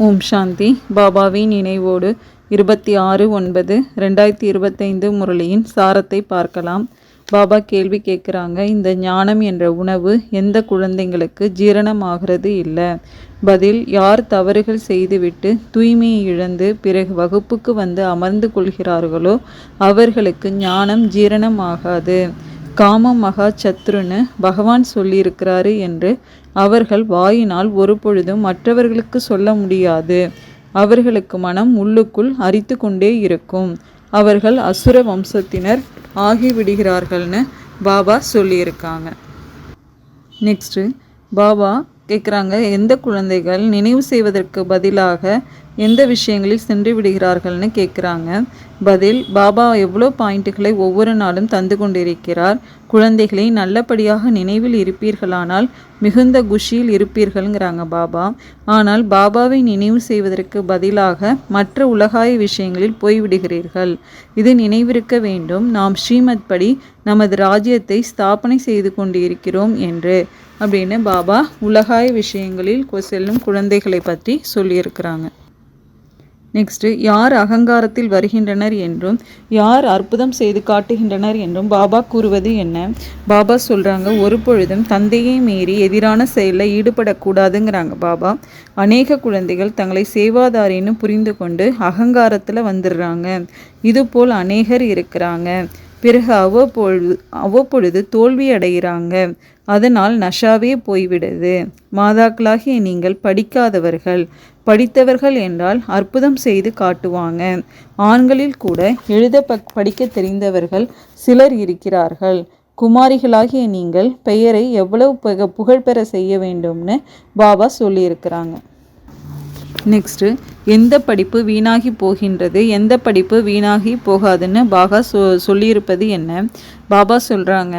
ஓம் சாந்தி. பாபாவின் நினைவோடு 26/9/2025 முரளியின் சாரத்தை பார்க்கலாம். பாபா கேள்வி கேட்குறாங்க, இந்த ஞானம் என்ற உணவு எந்த குழந்தைங்களுக்கு ஜீரணமாகிறது இல்லை? பதில், யார் தவறுகள் செய்துவிட்டு தூய்மையை இழந்து பிறகு வகுப்புக்கு வந்து அமர்ந்து கொள்கிறார்களோ அவர்களுக்கு ஞானம் ஜீரணமாகாது. காமம் மகா சத்ருன்னு பகவான் சொல்லியிருக்கிறாரு என்று அவர்கள் வாயினால் ஒரு பொழுதும் மற்றவர்களுக்கு சொல்ல முடியாது. அவர்களுக்கு மனம் உள்ளுக்குள் அரித்து கொண்டே இருக்கும். அவர்கள் அசுர வம்சத்தினர் ஆகிவிடுகிறார்கள்னு பாபா சொல்லியிருக்காங்க. நெக்ஸ்ட்டு பாபா கேட்குறாங்க, எந்த குழந்தைகள் நினைவு செய்வதற்கு பதிலாக எந்த விஷயங்களில் சென்று விடுகிறார்கள்னு கேட்குறாங்க. பதில், பாபா எவ்வளோ பாயிண்ட்டுகளை ஒவ்வொரு நாளும் தந்து கொண்டிருக்கிறார். குழந்தைகளை நல்லபடியாக நினைவில் இருப்பீர்களானால் மிகுந்த குஷியில் இருப்பீர்கள்ங்கிறாங்க பாபா. ஆனால் பாபாவை நினைவு செய்வதற்கு பதிலாக மற்ற உலகாய விஷயங்களில் போய்விடுகிறீர்கள். இது நினைவிருக்க வேண்டும், நாம் ஸ்ரீமத் படி நமது ராஜ்யத்தை ஸ்தாபனை செய்து கொண்டிருக்கிறோம் என்று அப்படின்னு பாபா உலகாய விஷயங்களில் செல்லும் குழந்தைகளை பற்றி சொல்லியிருக்கிறாங்க. நெக்ஸ்ட்டு, யார் அகங்காரத்தில் வருகின்றனர் என்றும் யார் அற்புதம் செய்து காட்டுகின்றனர் என்றும் பாபா கூறுவது என்ன? பாபா சொல்கிறாங்க, ஒரு பொழுதும் தந்தையை மீறி எதிரான செயலில் ஈடுபடக்கூடாதுங்கிறாங்க பாபா. அநேக குழந்தைகள் தங்களை சேவாதாரின்னு புரிந்து கொண்டு அகங்காரத்தில் வந்துடுறாங்க. இதுபோல் அநேகர் இருக்கிறாங்க. பிறகு அவ்வப்பொழுது தோல்வி அடைகிறாங்க. அதனால் நஷாவே போய்விடுது. மாதாக்களாகிய நீங்கள் படிக்காதவர்கள். படித்தவர்கள் என்றால் அற்புதம் செய்து காட்டுவாங்க. ஆண்களில் கூட எழுத படிக்க தெரிந்தவர்கள் சிலர் இருக்கிறார்கள். குமாரிகளாகிய நீங்கள் பெயரை எவ்வளவு புகழ்பெற செய்ய வேண்டும்னு பாபா சொல்லியிருக்கிறாங்க. நெக்ஸ்ட்டு, எந்த படிப்பு வீணாகி போகின்றது, எந்த படிப்பு வீணாகி போகாதுன்னு பாபா சொல்லியிருப்பது என்ன? பாபா சொல்கிறாங்க,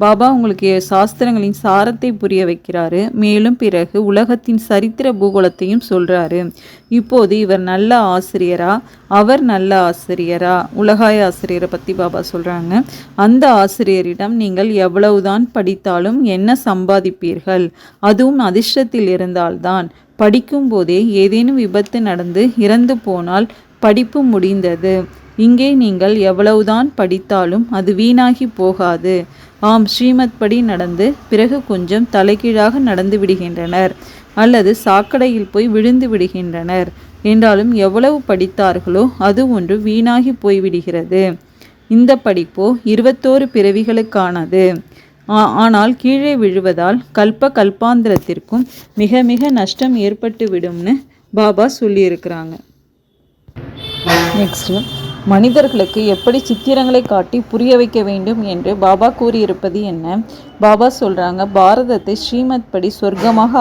பாபா உங்களுக்கு சாஸ்திரங்களின் சாரத்தை புரிய வைக்கிறாரு. மேலும் பிறகு உலகத்தின் சரித்திர பூகோளத்தையும் சொல்கிறாரு. இப்போது இவர் நல்ல ஆசிரியரா, அவர் நல்ல ஆசிரியரா? உலகாய ஆசிரியரை பற்றி பாபா சொல்கிறாங்க. அந்த ஆசிரியரிடம் நீங்கள் எவ்வளவுதான் படித்தாலும் என்ன சம்பாதிப்பீர்கள்? அதுவும் அதிர்ஷ்டத்தில் இருந்தால்தான். படிக்கும்போதே ஏதேனும் விபத்து நடந்து இறந்து போனால் படிப்பு முடிந்தது. இங்கே நீங்கள் எவ்வளவுதான் படித்தாலும் அது வீணாகி போகாது. ஆம், ஸ்ரீமத் படி நடந்து பிறகு கொஞ்சம் தலைகீழாக நடந்து விடுகின்றனர் அல்லது சாக்கடையில் போய் விழுந்து விடுகின்றனர் என்றாலும் எவ்வளவு படித்தார்களோ அது ஒன்று வீணாகி போய்விடுகிறது. இந்த படிப்போ 21 பிறவிகளுக்கானது. ஆனால் கீழே விழுவதால் கல்பாந்திரத்திற்கும் மிக மிக நஷ்டம் ஏற்பட்டு விடும்னு பாபா சொல்லியிருக்கிறாங்க. நெக்ஸ்ட்டு, மனிதர்களுக்கு எப்படி சித்திரங்களை காட்டி புரிய வைக்க வேண்டும் என்று பாபா கூறியிருப்பது என்ன? பாபா சொல்கிறாங்க, பாரதத்தை ஸ்ரீமத் படி சொர்க்கமாக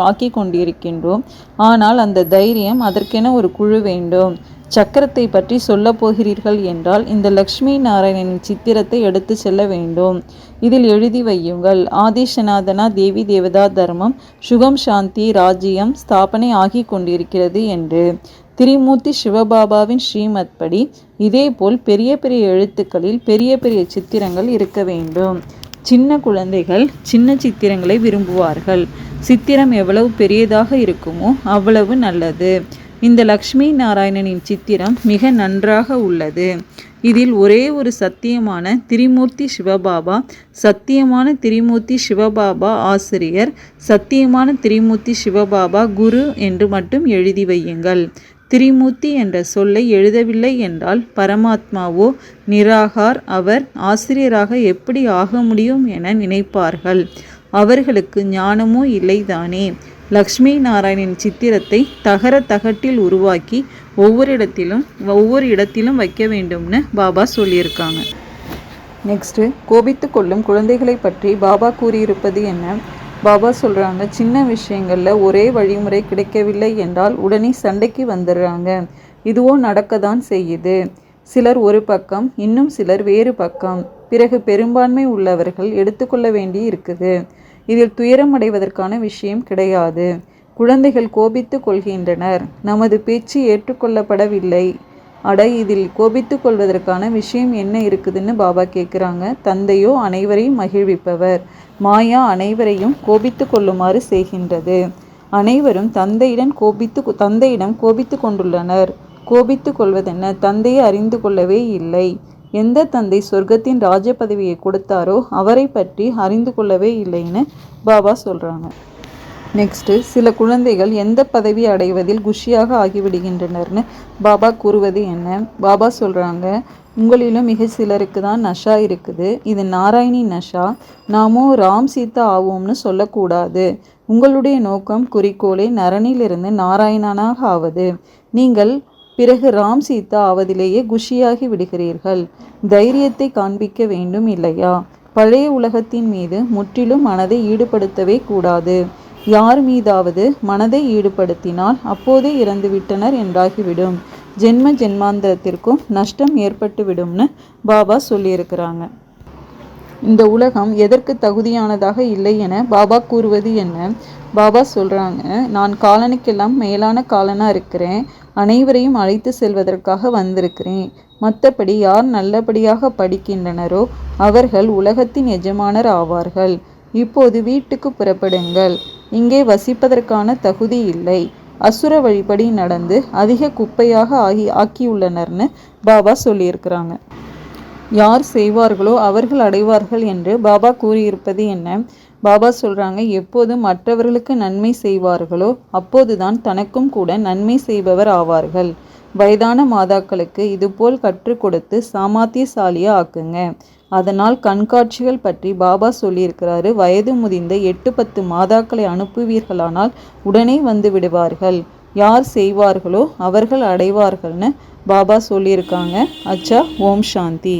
ஆக்கி கொண்டிருக்கின்றோம். ஆனால் அந்த தைரியம், அதற்கென ஒரு குழு வேண்டும். சக்கரத்தை பற்றி சொல்ல போகிறீர்கள் என்றால் இந்த லக்ஷ்மி நாராயணனின் சித்திரத்தை எடுத்து செல்ல வேண்டும். இதில் எழுதி வையுங்கள், ஆதிசநாதனா தேவி தேவதா தர்மம் சுகம் சாந்தி ராஜ்யம் ஸ்தாபனை ஆகி கொண்டிருக்கிறது என்று. திரிமூர்த்தி சிவபாபாவின் ஸ்ரீமத் படி இதேபோல் பெரிய பெரிய எழுத்துக்களில் பெரிய பெரிய சித்திரங்கள் இருக்க வேண்டும். சின்ன குழந்தைகள் சின்ன சித்திரங்களை விரும்புவார்கள். சித்திரம் எவ்வளவு பெரியதாக இருக்குமோ அவ்வளவு நல்லது. இந்த லக்ஷ்மி நாராயணனின் சித்திரம் மிக நன்றாக உள்ளது. இதில் ஒரே ஒரு சத்தியமான திரிமூர்த்தி சிவபாபா, சத்தியமான திரிமூர்த்தி சிவபாபா ஆசிரியர், சத்தியமான திரிமூர்த்தி சிவபாபா குரு என்று மட்டும் எழுதி வையுங்கள். திரிமூர்த்தி என்ற சொல்லை எழுதவில்லை என்றால் பரமாத்மாவோ நிராகார், அவர் ஆசிரியராக எப்படி ஆக முடியும் என நினைப்பார்கள். அவர்களுக்கு ஞானமோ இல்லைதானே. லக்ஷ்மி நாராயணன் சித்திரத்தை தகட்டில் உருவாக்கி ஒவ்வொரு இடத்திலும் வைக்க வேண்டும்னு பாபா சொல்லியிருக்காங்க. நெக்ஸ்ட்டு, கோபித்து கொள்ளும் குழந்தைகளை பற்றி பாபா கூறியிருப்பது என்ன? பாபா சொல்கிறாங்க, சின்ன விஷயங்களில் ஒரே வழிமுறை கிடைக்கவில்லை என்றால் உடனே சண்டைக்கு வந்துடுறாங்க. இதுவோ நடக்கத்தான் செய்யுது. சிலர் ஒரு பக்கம், இன்னும் சிலர் வேறு பக்கம். பிறகு பெரும்பான்மை உள்ளவர்கள் எடுத்துக்கொள்ள வேண்டி இருக்குது. இதில் துயரம் அடைவதற்கான விஷயம் கிடையாது. குழந்தைகள் கோபித்து கொள்கின்றனர். நமது பேச்சு ஏற்றுக்கொள்ளப்படவில்லை. இதில் கோபித்து கொள்வதற்கான விஷயம் என்ன இருக்குதுன்னு பாபா கேட்குறாங்க. தந்தையோ அனைவரையும் மகிழ்விப்பவர். மாயா அனைவரையும் கோபித்து கொள்ளுமாறு செய்கின்றது. அனைவரும் தந்தையிடம் கோபித்து கொண்டுள்ளனர். கோபித்து கொள்வதென்ன? தந்தையை அறிந்து கொள்ளவே இல்லை. எந்த தந்தை சொர்க்கத்தின் ராஜ பதவியை கொடுத்தாரோ அவரை பற்றி அறிந்து கொள்ளவே இல்லைன்னு பாபா சொல்கிறாங்க. நெக்ஸ்ட்டு, சில குழந்தைகள் எந்த பதவி அடைவதில் குஷியாக ஆகிவிடுகின்றனர்னு பாபா கூறுவது என்ன? பாபா சொல்கிறாங்க, உங்களிலும் மிக சிலருக்கு தான் நஷா இருக்குது. இது நாராயணி நஷா. நாமோ ராம் சீதா ஆவோம்னு சொல்லக்கூடாது. உங்களுடைய நோக்கம் குறிக்கோளே நரனிலிருந்து நாராயணனாக ஆவது. நீங்கள் பிறகு ராம் சீதா ஆவதிலேயே குஷியாகி விடுகிறீர்கள். தைரியத்தை காண்பிக்க வேண்டும் இல்லையா? பழைய உலகத்தின் மீது முற்றிலும் மனதை ஈடுபடுத்தவே கூடாது. யார் மீதாவது மனதை ஈடுபடுத்தினால் அப்போதே இறந்துவிட்டனர் என்றாகிவிடும். ஜென்ம ஜென்மாந்தரத்திற்கும் நஷ்டம் ஏற்பட்டுவிடும்னு பாபா சொல்லியிருக்கிறாங்க. இந்த உலகம் எதற்கு தகுதியானதாக இல்லை என பாபா கூறுவது என்ன? பாபா சொல்கிறாங்க, நான் காலனுக்கெல்லாம் மேலான காலனாக இருக்கிறேன். அனைவரையும் அழைத்து செல்வதற்காக வந்திருக்கிறேன். மற்றபடி யார் நல்லபடியாக படிக்கின்றனரோ அவர்கள் உலகத்தின் எஜமானர் ஆவார்கள். இப்போது வீட்டுக்கு புறப்படுங்கள். இங்கே வசிப்பதற்கான தகுதி இல்லை. அசுர வழிபடி நடந்து அதிக குப்பையாக ஆக்கியுள்ளனர்னு பாபா சொல்லியிருக்கிறாங்க. யார் செய்வார்களோ அவர்கள் அடைவார்கள் என்று பாபா கூறியிருப்பது என்ன? பாபா சொல்கிறாங்க, எப்போது மற்றவர்களுக்கு நன்மை செய்வார்களோ அப்போதுதான் தனக்கும் கூட நன்மை செய்பவர் ஆவார்கள். வயதான மாதாக்களுக்கு இதுபோல் கற்றுக் கொடுத்து சாமர்த்தியசாலியாக ஆக்குங்க. அதனால் கண்காட்சிகள் பற்றி பாபா சொல்லியிருக்கிறாரு. வயது முதிர்ந்த 8-10 மாதாக்களை அனுப்புவீர்களானால் உடனே வந்து விடுவார்கள். யார் செய்வார்களோ அவர்கள் அடைவார்கள்னு பாபா சொல்லியிருக்காங்க. அச்சா, ஓம் சாந்தி.